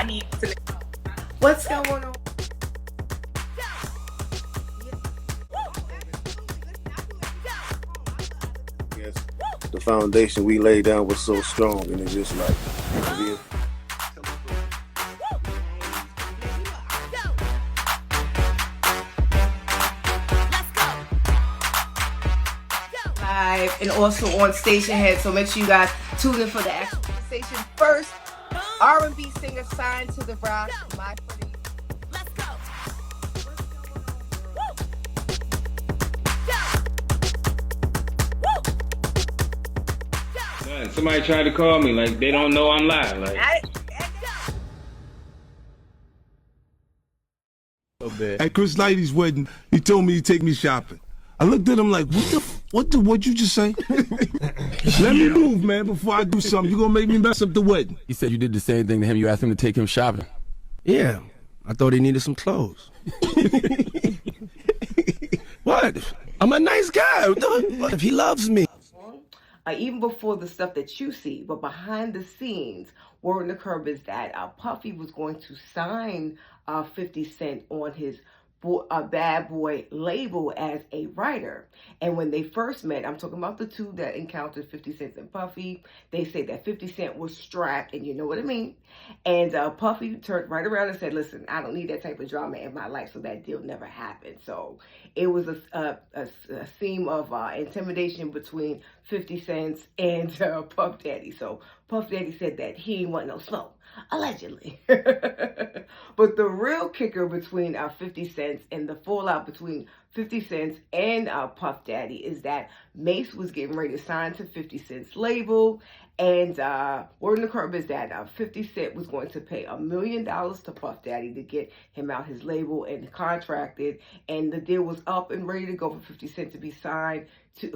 I need to. What's going on? Yes, the foundation we laid down was so strong, and it's just like, yeah. Live and also on Stationhead, so make sure you guys tune in for the actual station first. R&B singer signed to the rock, my pretty. Let's go. Somebody tried to call me, like they don't know I'm live. Like, at Chris Lighty's wedding, he told me to take me shopping. I looked at him like, what'd you just say? Let me move, man, before I do something. You gonna make me mess up the wedding. He said you did the same thing to him. You asked him to take him shopping. Yeah, I thought he needed some clothes. What? I'm a nice guy. What if he loves me? Even before the stuff that you see, but behind the scenes, word on the curb is that Puffy was going to sign 50 Cent on his Bad Boy label as a writer. And when they first met, I'm talking about the two that encountered 50 Cent and Puffy, they say that 50 Cent was strapped, and you know what I mean. And Puffy turned right around and said, listen, I don't need that type of drama in my life, so that deal never happened. So it was a theme of intimidation between 50 Cent and Puff Daddy. So Puff Daddy said that he ain't want no smoke, allegedly. But the real kicker between 50 Cent and the fallout between 50 Cent and Puff Daddy is that Mace was getting ready to sign to 50 Cent's label. And word on the curb is that 50 Cent was going to pay $1 million to Puff Daddy to get him out his label and contracted. And the deal was up and ready to go for 50 Cent to be signed to,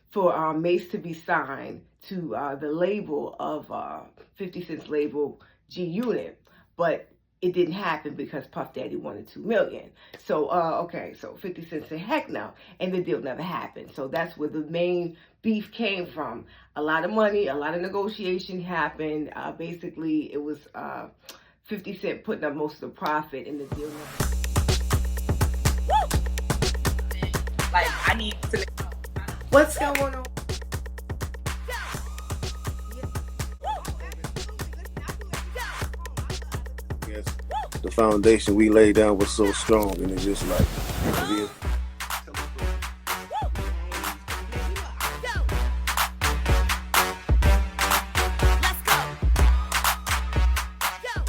for Mace to be signed to the label of 50 Cent's label, G Unit. But it didn't happen because Puff Daddy wanted $2 million. So, okay, so 50 Cent said, heck no, and the deal never happened. So that's where the main beef came from. A lot of money, a lot of negotiation happened. Basically, it was 50 Cent putting up most of the profit in the deal. Like, I need to. What's going on? Yes, the foundation we laid down was so strong, and it's just like, yeah.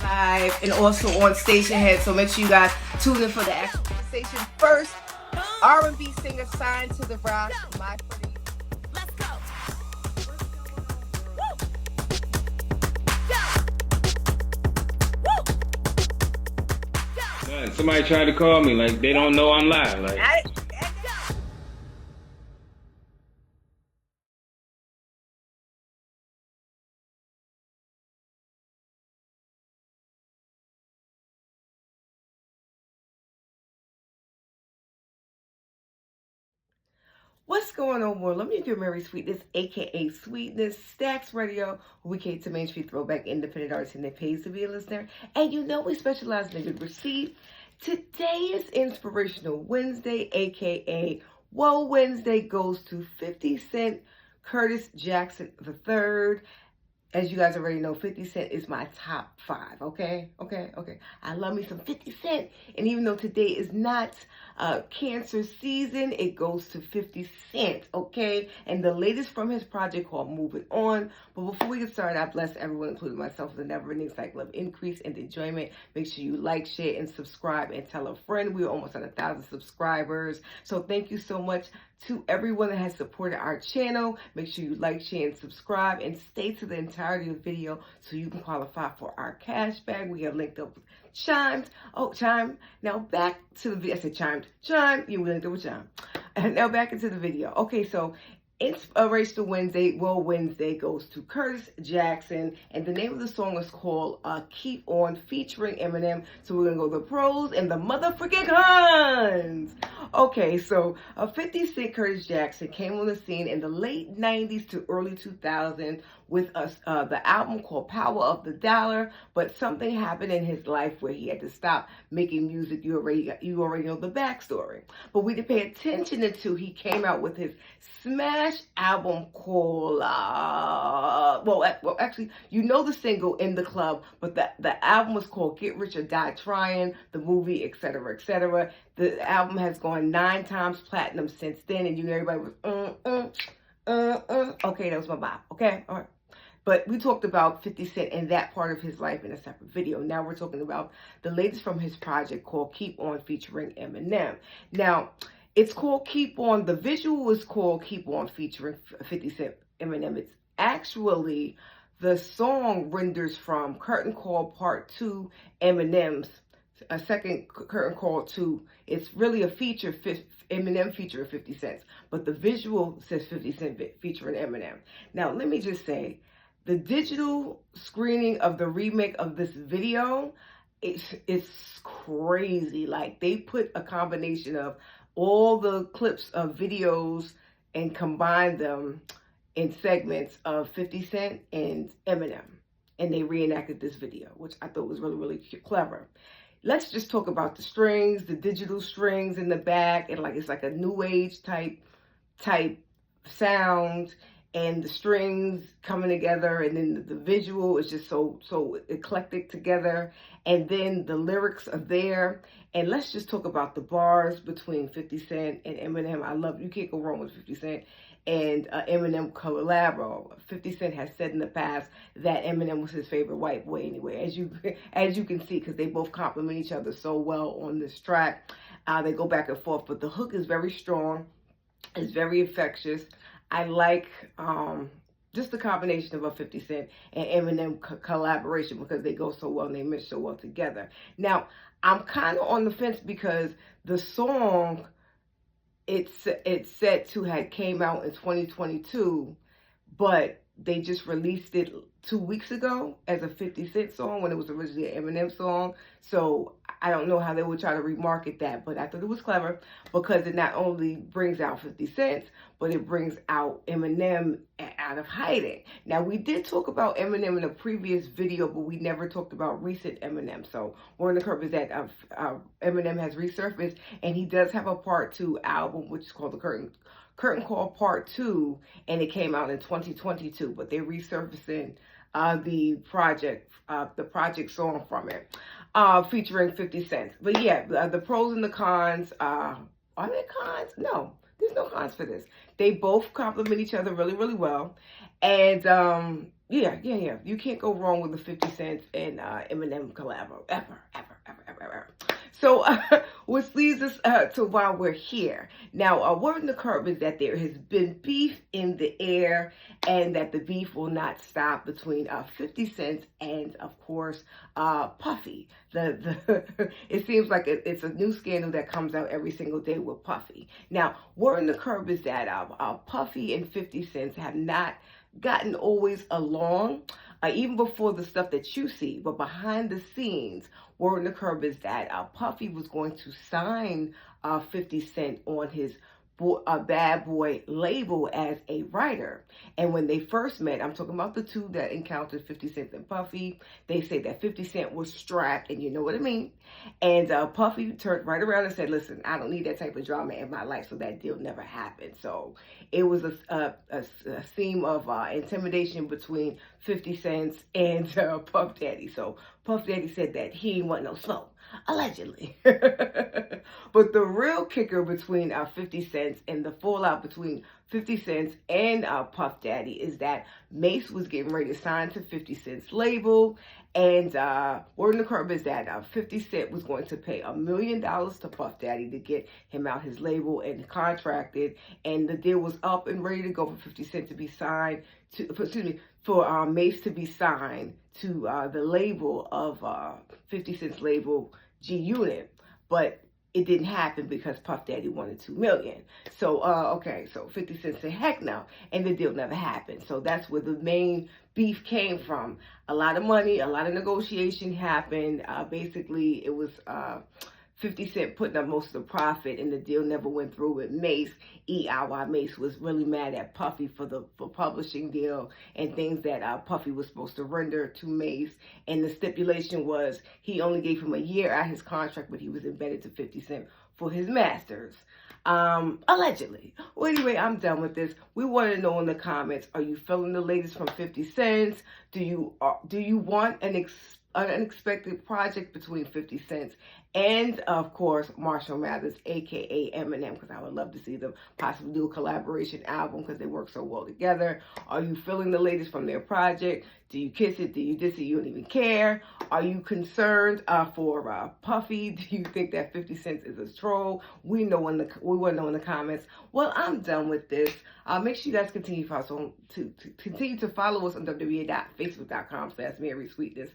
Live and also on Stationhead, so make sure you guys tune in for the actual station first. R&B singer signed to the rock, my pretty. Let's go. somebody tried to call me, like they don't know I'm live. Like, What's going on, world? Let me give Marysweetness, aka Sweetness, Stacks Radio, where we cater to Main Street throwback independent artists and it pays to be a listener. And you know we specialize in a good receipt. Today is Inspirational Wednesday, aka Whoa Wednesday, goes to 50 Cent, Curtis Jackson III. As you guys already know, 50 Cent is my top 5, okay? I love me some 50 Cent. And even though today is not cancer season, it goes to 50 Cent, okay? And the latest from his project called Moving On. But before we get started, I bless everyone, including myself, with a never-ending cycle of increase and enjoyment. Make sure you like, share, and subscribe, and tell a friend. We're almost at 1,000 subscribers. So thank you so much to everyone that has supported our channel. Make sure you like, share, and subscribe, and stay to the entirety of the video so you can qualify for our cash bag. We have linked up with Chimed. Oh, Chime. Now back to the video. I said Chimed. Chime. You linked up with Chime. And now back into the video. Okay, so Inspirational Wednesday goes to Curtis Jackson, and the name of the song is called Keep On, featuring Eminem. So we're gonna go the pros and the motherfucking cons. Okay, so 50 Cent Curtis Jackson came on the scene in the late 90s to early 2000s with the album called Power of the Dollar, but something happened in his life where he had to stop making music. You already know the backstory. But we didn't pay attention until he came out with his smash album called actually, you know the single In the Club, but the album was called Get Rich or Die Trying, the movie, etc., etc. The album has gone 9 times platinum since then, and you know everybody was okay, that was my bop. Okay, all right. But we talked about 50 Cent and that part of his life in a separate video. Now we're talking about the latest from his project called Keep On, featuring Eminem. Now, it's called Keep On. The visual is called Keep On, featuring 50 Cent Eminem. It's actually, the song renders from Curtain Call Part 2, Eminem's a second Curtain Call 2. It's really a feature, Eminem featuring 50 Cent. But the visual says 50 Cent featuring Eminem. Now, let me just say, the digital screening of the remake of this video, it's crazy. Like, they put a combination of all the clips of videos and combined them in segments of 50 Cent and Eminem. And they reenacted this video, which I thought was really, really clever. Let's just talk about the strings, the digital strings in the back, and it's like a new age type sound, and the strings coming together, and then the visual is just so eclectic together, and then the lyrics are there. And let's just talk about the bars between 50 Cent and Eminem. I love, you can't go wrong with 50 Cent and Eminem collabo. 50 Cent has said in the past that Eminem was his favorite white boy anyway, as you can see, because they both complement each other so well on this track. They go back and forth, but the hook is very strong. It's very infectious. I like just the combination of a 50 Cent and Eminem collaboration, because they go so well and they mesh so well together. Now, I'm kind of on the fence because the song, it's set to have came out in 2022, but they just released it 2 weeks ago as a 50 Cent song when it was originally an Eminem song. So I don't know how they would try to remarket that, but I thought it was clever because it not only brings out 50 Cent, but it brings out Eminem out of hiding. Now, we did talk about Eminem in a previous video, but we never talked about recent Eminem. So one of the curves is that Eminem has resurfaced, and he does have a Part 2 album, which is called the Curtain Call Part 2, and it came out in 2022, but they're resurfacing the project song from it, featuring 50 Cent. But yeah, the pros and the cons, are there cons? No, there's no cons for this. They both complement each other really, really well. And yeah, you can't go wrong with the 50 Cent and Eminem collab, ever. So, which leads us to why we're here. Now, word on the curb is that there has been beef in the air, and that the beef will not stop between 50 Cent and, of course, Puffy. It seems like it's a new scandal that comes out every single day with Puffy. Now, word on the curb is that Puffy and 50 Cent have not gotten always along, even before the stuff that you see. But behind the scenes, word on the curb is that Puffy was going to sign 50 Cent on his Bad Boy label as a writer. And when they first met, I'm talking about the two that encountered 50 Cent and Puffy, they say that 50 Cent was strapped, and you know what I mean. And Puffy turned right around and said, listen, I don't need that type of drama in my life, so that deal never happened. So it was a theme of intimidation between 50 Cent and Puff Daddy. So Puff Daddy said that he didn't want no smoke, allegedly. But the real kicker between 50 Cent and the fallout between 50 Cent and Puff Daddy is that Mace was getting ready to sign to 50 Cent's label. And word on the curb is that 50 Cent was going to pay $1 million to Puff Daddy to get him out his label and contracted. And the deal was up and ready to go for 50 Cent to be signed to, for Mace to be signed to the label of 50 Cent's label, G Unit. But it didn't happen because Puff Daddy wanted $2 million. So, okay, so 50 Cent said, heck no, and the deal never happened. So that's where the main beef came from. A lot of money, a lot of negotiation happened. Basically, it was 50 Cent putting up most of the profit, and the deal never went through with Mace. E.I.Y. Mace was really mad at Puffy for publishing deal and things that Puffy was supposed to render to Mace. And the stipulation was he only gave him a year out his contract, but he was embedded to 50 Cent for his masters. Allegedly. Well, anyway, I'm done with this. We want to know in the comments, are you feeling the latest from 50 Cent? Do you want an unexpected project between 50 Cent and, of course, Marshall Mathers, aka Eminem, because I would love to see them possibly do a collaboration album because they work so well together? Are you feeling the latest from their project? Do you kiss it? Do you diss it? You don't even care? Are you concerned for Puffy? Do you think that 50 Cent is a troll? We want to know in the comments. Well, I'm done with this. Make sure you guys continue to follow us on www.facebook.com/Marysweetness.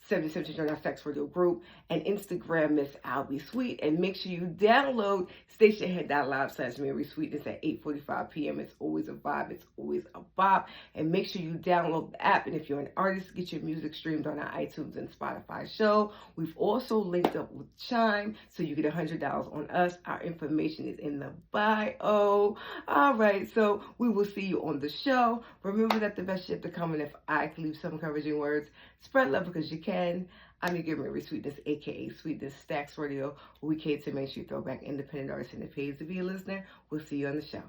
77 to join our sex radio group, and Instagram Miss Albie Sweet. And make sure you download Stationhead.live/Marysweetness at 8:45 p.m. It's always a vibe. It's always a bop. And make sure you download the app. And if you're an artist, get your music streamed on our iTunes and Spotify show. We've also linked up with Chime, so you get $100 on us. Our information is in the bio. All right, so we will see you on the show. Remember that the best is yet to come, and if I can leave some encouraging words, spread love because you can. I'm your girl, Marysweetness, aka Sweetness Stacks Radio, where we cater to make sure you throw back independent artists and it pays to be a listener. We'll see you on the show.